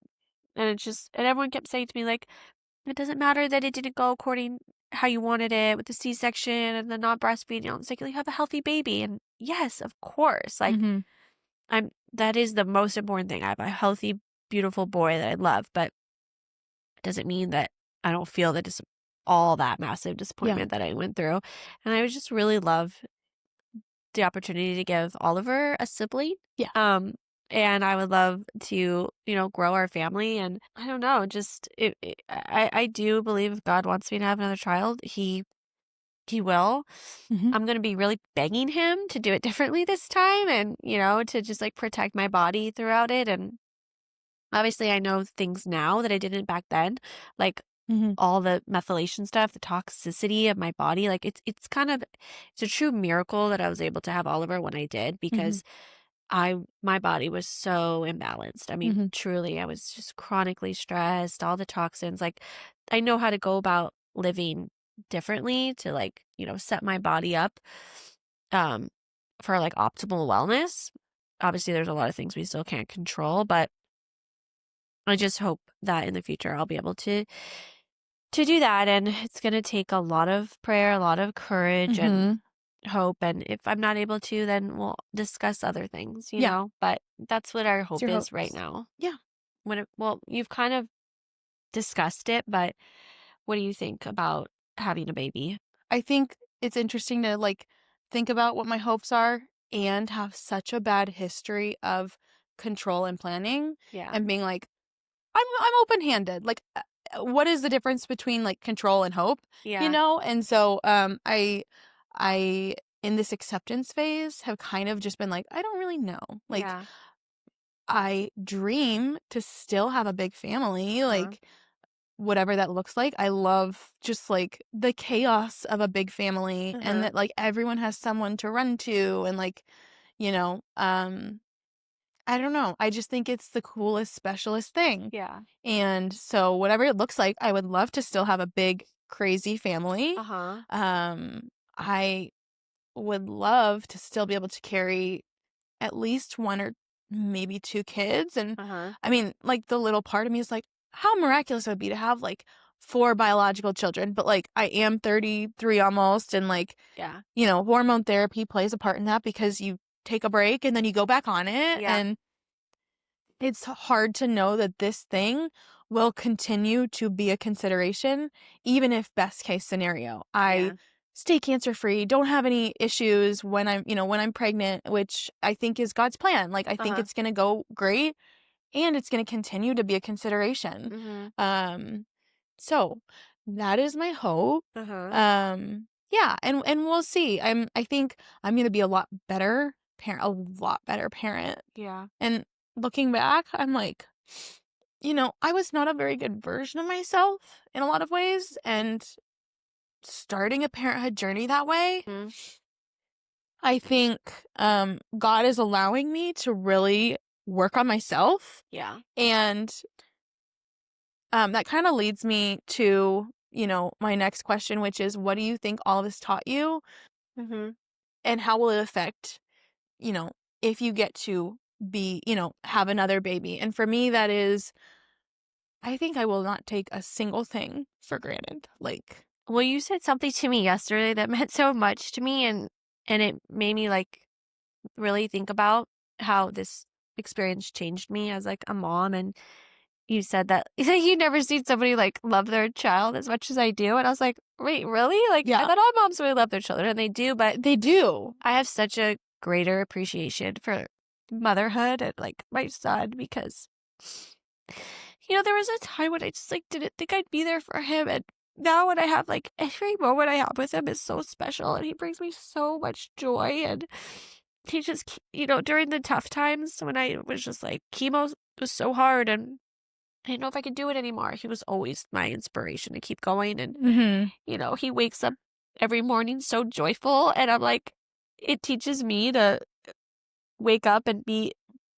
S1: everyone kept saying to me, like, it doesn't matter that it didn't go according how you wanted it with the C-section and the not breastfeeding. It's like you have a healthy baby. And yes, of course. Like that is the most important thing. I have a healthy, beautiful boy that I love, but it doesn't mean that I don't feel that it's all that massive disappointment that I went through. And I would just really love the opportunity to give Oliver a sibling.
S2: Yeah.
S1: And I would love to, grow our family. And I don't know, I do believe if God wants me to have another child, he will. I'm going to be really begging him to do it differently this time and, to just like protect my body throughout it. And obviously I know things now that I didn't back then, like all the methylation stuff, the toxicity of my body. Like it's a true miracle that I was able to have Oliver when I did because my body was so imbalanced. I mean, truly, I was just chronically stressed, all the toxins. Like, I know how to go about living differently to like, set my body up for like optimal wellness. Obviously, there's a lot of things we still can't control, but I just hope that in the future I'll be able to do that. And it's going to take a lot of prayer, a lot of courage and hope. And if I'm not able to, then we'll discuss other things, you know, but that's what our hope is right now.
S2: Yeah.
S1: Well, you've kind of discussed it, but what do you think about having a baby?
S2: I think it's interesting to like think about what my hopes are and have such a bad history of control and planning and being like, I'm open-handed. Like, what is the difference between like control and hope? And so I in this acceptance phase have kind of just been like, I don't really know. Like I dream to still have a big family, like whatever that looks like. I love just like the chaos of a big family and that like everyone has someone to run to and like, I don't know. I just think it's the coolest, specialist thing.
S1: Yeah.
S2: And so whatever it looks like, I would love to still have a big, crazy family. I would love to still be able to carry at least one or maybe two kids. And I mean, like the little part of me is like, how miraculous it would be to have like 4 biological children. But like I am 33 almost. And like, hormone therapy plays a part in that because you take a break and then you go back on it. And it's hard to know that this thing will continue to be a consideration, even if best case scenario. I stay cancer free, don't have any issues when I'm pregnant, which I think is God's plan. Like, I think
S1: Uh-huh.
S2: it's going to go great and it's going to continue to be a consideration.
S1: Mhm.
S2: So that is my hope.
S1: Uh-huh.
S2: Yeah, and we'll see. I think I'm going to be a lot better parent.
S1: Yeah.
S2: And looking back, I'm like, I was not a very good version of myself in a lot of ways, and starting a parenthood journey that way,
S1: Mhm.
S2: I think God is allowing me to really work on myself.
S1: Yeah.
S2: And that kind of leads me to, my next question, which is, what do you think all of this taught you?
S1: Mhm.
S2: And how will it affect, you know, if you get to be, have another baby? And for me, that is, I think I will not take a single thing for granted. Like,
S1: Well, you said something to me yesterday that meant so much to me, and it made me like really think about how this experience changed me as like a mom. And you said that you never seen somebody like love their child as much as I do, and I was like, wait, really? Like, I
S2: yeah,
S1: thought all moms really love their children, and they do, but
S2: they do.
S1: I have such a greater appreciation for motherhood and like my son because there was a time when I just like didn't think I'd be there for him, and now when I have like every moment I have with him is so special, and he brings me so much joy. And he just during the tough times when I was just like chemo was so hard and I didn't know if I could do it anymore, he was always my inspiration to keep going. And
S2: Mm-hmm.
S1: he wakes up every morning so joyful, and I'm like, it teaches me to wake up and be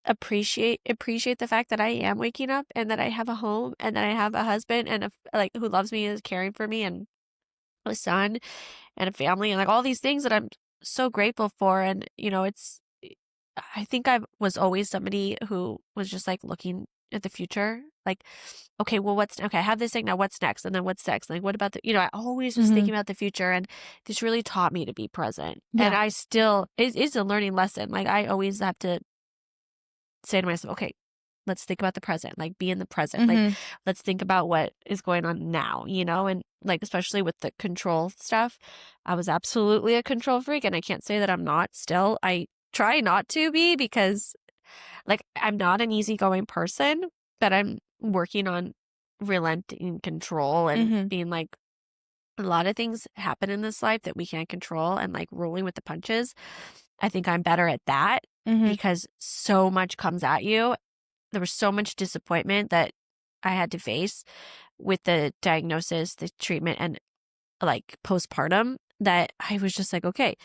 S1: appreciate the fact that I am waking up and that I have a home and that I have a husband and like who loves me and is caring for me, and a son and a family, and like all these things that I'm so grateful for. And I think I was always somebody who was just like looking at the future, like, okay, well, okay, I have this thing now, what's next? And then what's next? Like, what about I always was
S2: Mm-hmm.
S1: thinking about the future, and this really taught me to be present. And
S2: Yeah.
S1: I still, it's a learning lesson. Like, I always have to say to myself, okay, let's think about the present, like be in the present. Like,
S2: Mm-hmm.
S1: let's think about what is going on now, and like, especially with the control stuff, I was absolutely a control freak, and I can't say that I'm not still. I try not to be because like I'm not an easygoing person, but I'm working on relenting control and
S2: Mm-hmm.
S1: being like, a lot of things happen in this life that we can't control, and like rolling with the punches. I think I'm better at that
S2: Mm-hmm.
S1: because so much comes at you. There was so much disappointment that I had to face with the diagnosis, the treatment, and like postpartum, that I was just like, okay,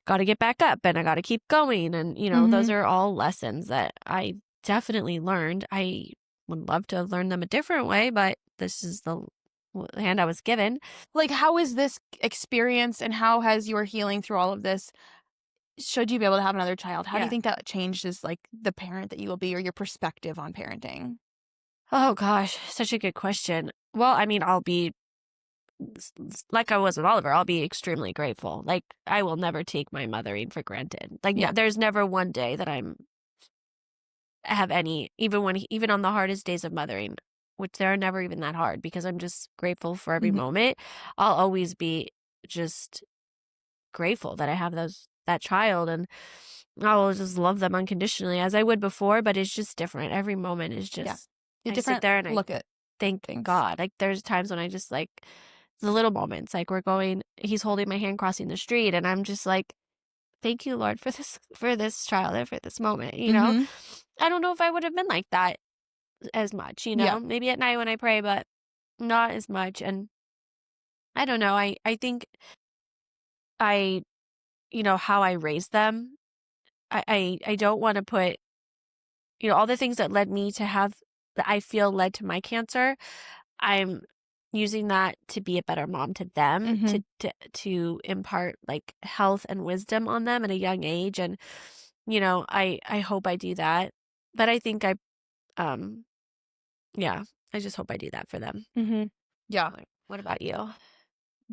S1: got to get back up and I got to keep going. And, those
S2: Mm-hmm.
S1: are all lessons that I definitely learned. I would love to have learned them a different way, but this is the hand I was given.
S2: Like, how is this experience and how has your healing through all of this, should you be able to have another child, how do you
S1: Yeah.
S2: think that changes, like, the parent that you will be or your perspective on parenting?
S1: Oh gosh, such a good question. Well, I mean, I'll be like I was with Oliver, I'll be extremely grateful. Like, I will never take my mothering for granted. Like,
S2: Yeah.
S1: there's never one day that have any, even on the hardest days of mothering, which they're never even that hard because I'm just grateful for every
S2: Mhm.
S1: moment. I'll always be just grateful that I have that child, and I will just love them unconditionally as I would before, but it's just different. Every moment is
S2: Yeah.
S1: just,
S2: A
S1: I sit
S2: different
S1: there and I
S2: look at
S1: thank
S2: things.
S1: God. Like, there's times when I just like the little moments, like he's holding my hand crossing the street, and I'm just like, thank you, Lord, for this child and for this moment.
S2: Mhm.
S1: I don't know if I would have been like that as much.
S2: Yeah.
S1: Maybe at night when I pray, but not as much. And I don't know. I think I, how I raised them, I don't want to put, all the things that led me to have, that I feel led to my cancer. I'm using that to be a better mom to them,
S2: Mhm.
S1: to impart like health and wisdom on them at a young age. And, I hope I do that. But I think um, yeah, I just hope I do that for them.
S2: Mhm. Yeah.
S1: What about you?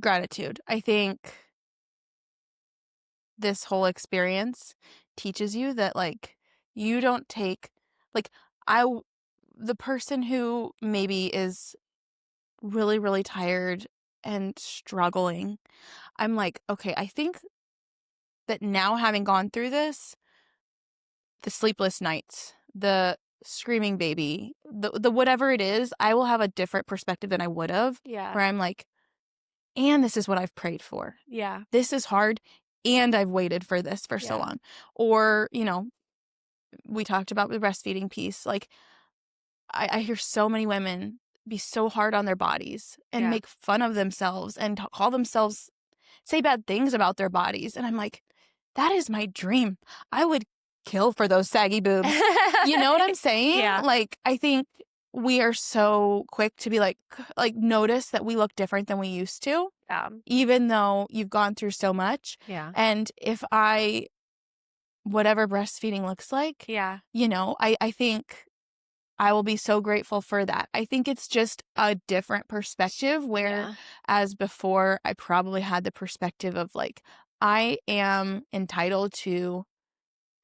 S2: Gratitude. I think this whole experience teaches you that, like, you don't take, like, the person who maybe is really, really tired and struggling, I'm like, okay, I think that now having gone through this, the sleepless nights, the screaming baby, the whatever it is, I will have a different perspective than I would have,
S1: Yeah.
S2: where I'm like, and this is what I've prayed for.
S1: Yeah.
S2: This is hard, and I've waited for this for so
S1: Yeah.
S2: long. Or, we talked about the breastfeeding piece. Like, I hear so many women be so hard on their bodies and
S1: Yeah.
S2: make fun of themselves and call themselves, say bad things about their bodies. And I'm like, that is my dream. I would kill for those saggy boobs. You know what I'm saying?
S1: Yeah.
S2: Like, I think we are so quick to be like notice that we look different than we used to, even though you've gone through so much.
S1: Yeah.
S2: And if whatever breastfeeding looks like,
S1: Yeah.
S2: I think I will be so grateful for that. I think it's just a different perspective, whereas before I probably had the perspective of like, I am entitled to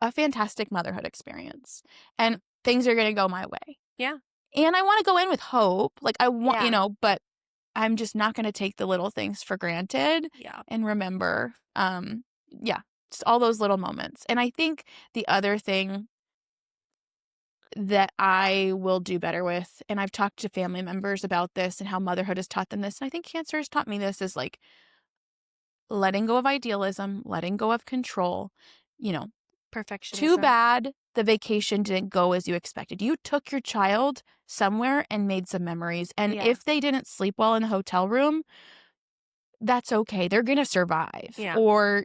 S2: a fantastic motherhood experience and things are going to go my way.
S1: Yeah.
S2: And I want to go in with hope. Like I want,
S1: Yeah.
S2: but I'm just not going to take the little things for granted
S1: Yeah.
S2: and remember, just all those little moments. And I think the other thing that I will do better with, and I've talked to family members about this and how motherhood has taught them this, and I think cancer has taught me this, is like letting go of idealism, letting go of control.
S1: Perfectionism.
S2: Too bad the vacation didn't go as you expected. You took your child somewhere and made some memories. And if they didn't sleep well in the hotel room, that's okay. They're going to survive.
S1: Yeah.
S2: Or,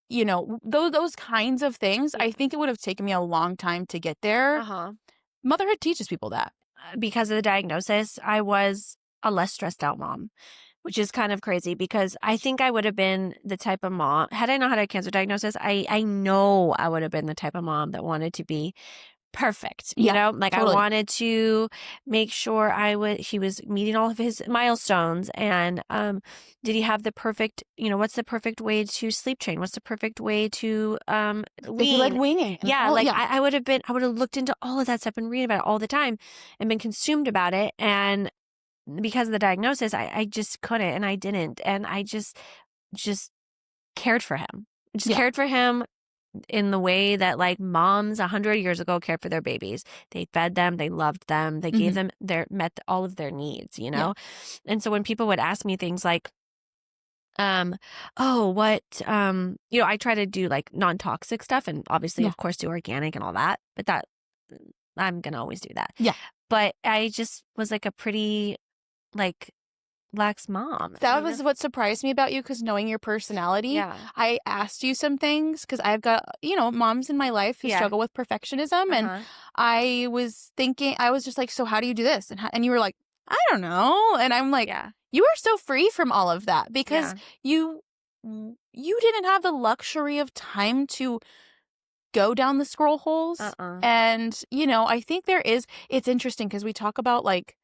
S2: those kinds of things. I think it would have taken me a long time to get there. Motherhood teaches people that.
S1: Because of the diagnosis, I was a less stressed out mom, which is kind of crazy because I think I would have been the type of mom, had I not had a cancer diagnosis, I know I would have been the type of mom that wanted to be perfect. Like
S2: totally.
S1: I wanted to make sure he was meeting all of his milestones. And did he have the perfect, what's the perfect way to sleep train? What's the perfect way to
S2: wean? Like weaning.
S1: Yeah. I would have looked into all of that stuff and read about it all the time and been consumed about it. And because of the diagnosis, I just couldn't, and I didn't. And I just cared for him. Cared for him in the way that like moms 100 years ago cared for their babies. They fed them, they loved them, they gave them met all of their needs, And so when people would ask me things like, I try to do like non-toxic stuff and obviously of course do organic and all that, but that I'm going to always do that.
S2: Yeah.
S1: But I just was like a pretty like lax mom.
S2: That was what surprised me about you, because knowing your personality, I asked you some things because I've got, moms in my life who struggle with perfectionism. And I was just like, so how do you do this? And you were like, I don't know. And I'm like, you are so free from all of that because you didn't have the luxury of time to go down the scroll holes. And, I think it's interesting because we talk about like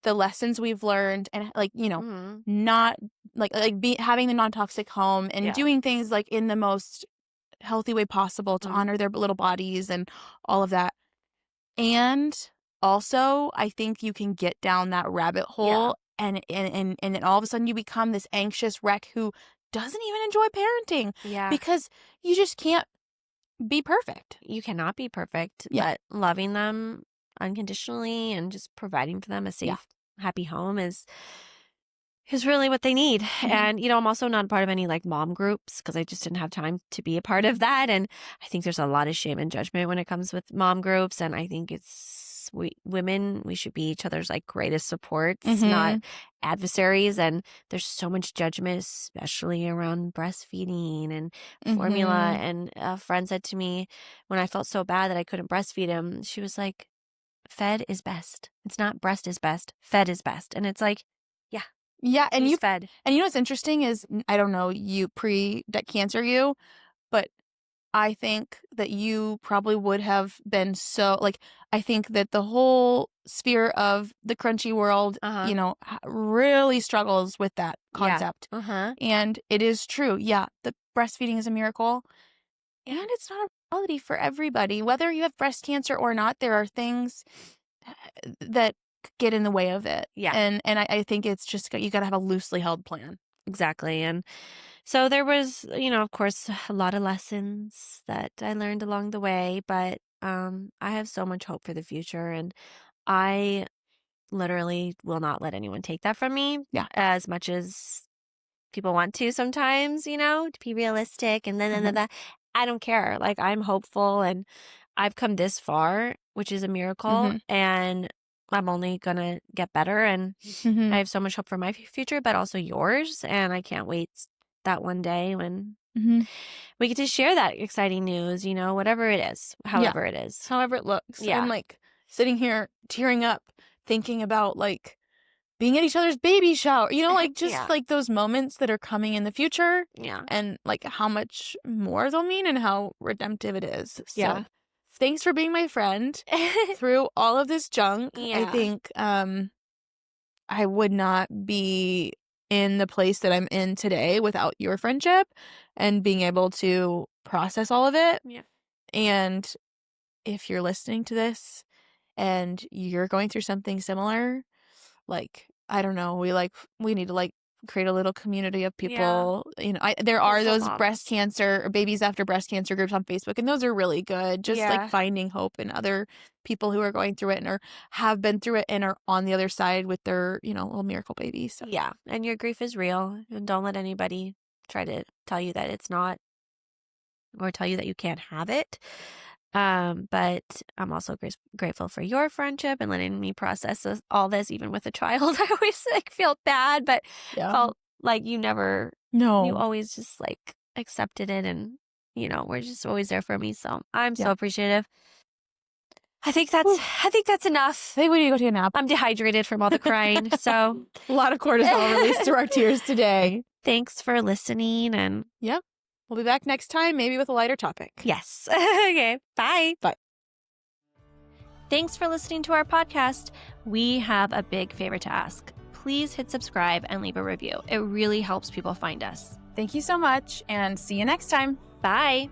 S2: the lessons we've learned and like, not like having the non-toxic home and doing things like in the most healthy way possible to honor their little bodies and all of that. And also I think you can get down that rabbit hole and then all of a sudden you become this anxious wreck who doesn't even enjoy parenting because you just can't be perfect.
S1: You cannot be perfect, but loving them unconditionally and just providing for them a safe, happy home is really what they need. And, I'm also not a part of any like mom groups because I just didn't have time to be a part of that. And I think there's a lot of shame and judgment when it comes with mom groups. And I think we should be each other's like greatest supports, not adversaries. And there's so much judgment, especially around breastfeeding and formula. And a friend said to me when I felt so bad that I couldn't breastfeed him, she was like, fed is best. It's not breast is best. Fed is best. And it's like,
S2: yeah. And
S1: he's fed.
S2: And what's interesting is, I don't know, you cancer, but I think that you probably would have been so like, I think that the whole sphere of the crunchy world, really struggles with that concept. And it is true. Yeah. The breastfeeding is a miracle. And it's not a reality for everybody. Whether you have breast cancer or not, there are things that get in the way of it.
S1: Yeah.
S2: And I think it's just, you got to have a loosely held plan.
S1: Exactly. And so there was, of course, a lot of lessons that I learned along the way, but I have so much hope for the future, and I literally will not let anyone take that from me.
S2: Yeah.
S1: As much as people want to sometimes, to be realistic and then I don't care. Like, I'm hopeful, and I've come this far, which is a miracle, and I'm only going to get better, and I have so much hope for my future, but also yours, and I can't wait that one day when we get to share that exciting news, whatever it is, however it is.
S2: However it looks.
S1: Yeah.
S2: I'm like sitting here tearing up, thinking about like being at each other's baby shower, like just like those moments that are coming in the future.
S1: Yeah.
S2: And like how much more they'll mean and how redemptive it is.
S1: Yeah.
S2: So thanks for being my friend through all of this junk.
S1: Yeah.
S2: I think I would not be in the place that I'm in today without your friendship and being able to process all of it.
S1: Yeah.
S2: And if you're listening to this and you're going through something similar, like, I don't know, we need to like create a little community of people. There are those
S1: moms.
S2: breast cancer or babies after breast cancer groups on Facebook, and those are really good. Just like finding hope in other people who are going through it and or have been through it and are on the other side with their, little miracle babies. So.
S1: Yeah. And your grief is real, and don't let anybody try to tell you that it's not, or tell you that you can't have it. But I'm also grateful for your friendship and letting me process all this, even with a child. I always felt bad, but felt like you always just like accepted it, and we're just always there for me. So I'm so appreciative. I think that's enough.
S2: I think we need to go take a nap.
S1: I'm dehydrated from all the crying. So
S2: a lot of cortisol released through our tears today.
S1: Thanks for listening, and
S2: we'll be back next time, maybe with a lighter topic.
S1: Yes. Okay. Bye.
S2: Bye.
S1: Thanks for listening to our podcast. We have a big favor to ask. Please hit subscribe and leave a review. It really helps people find us.
S2: Thank you so much, and see you next time.
S1: Bye.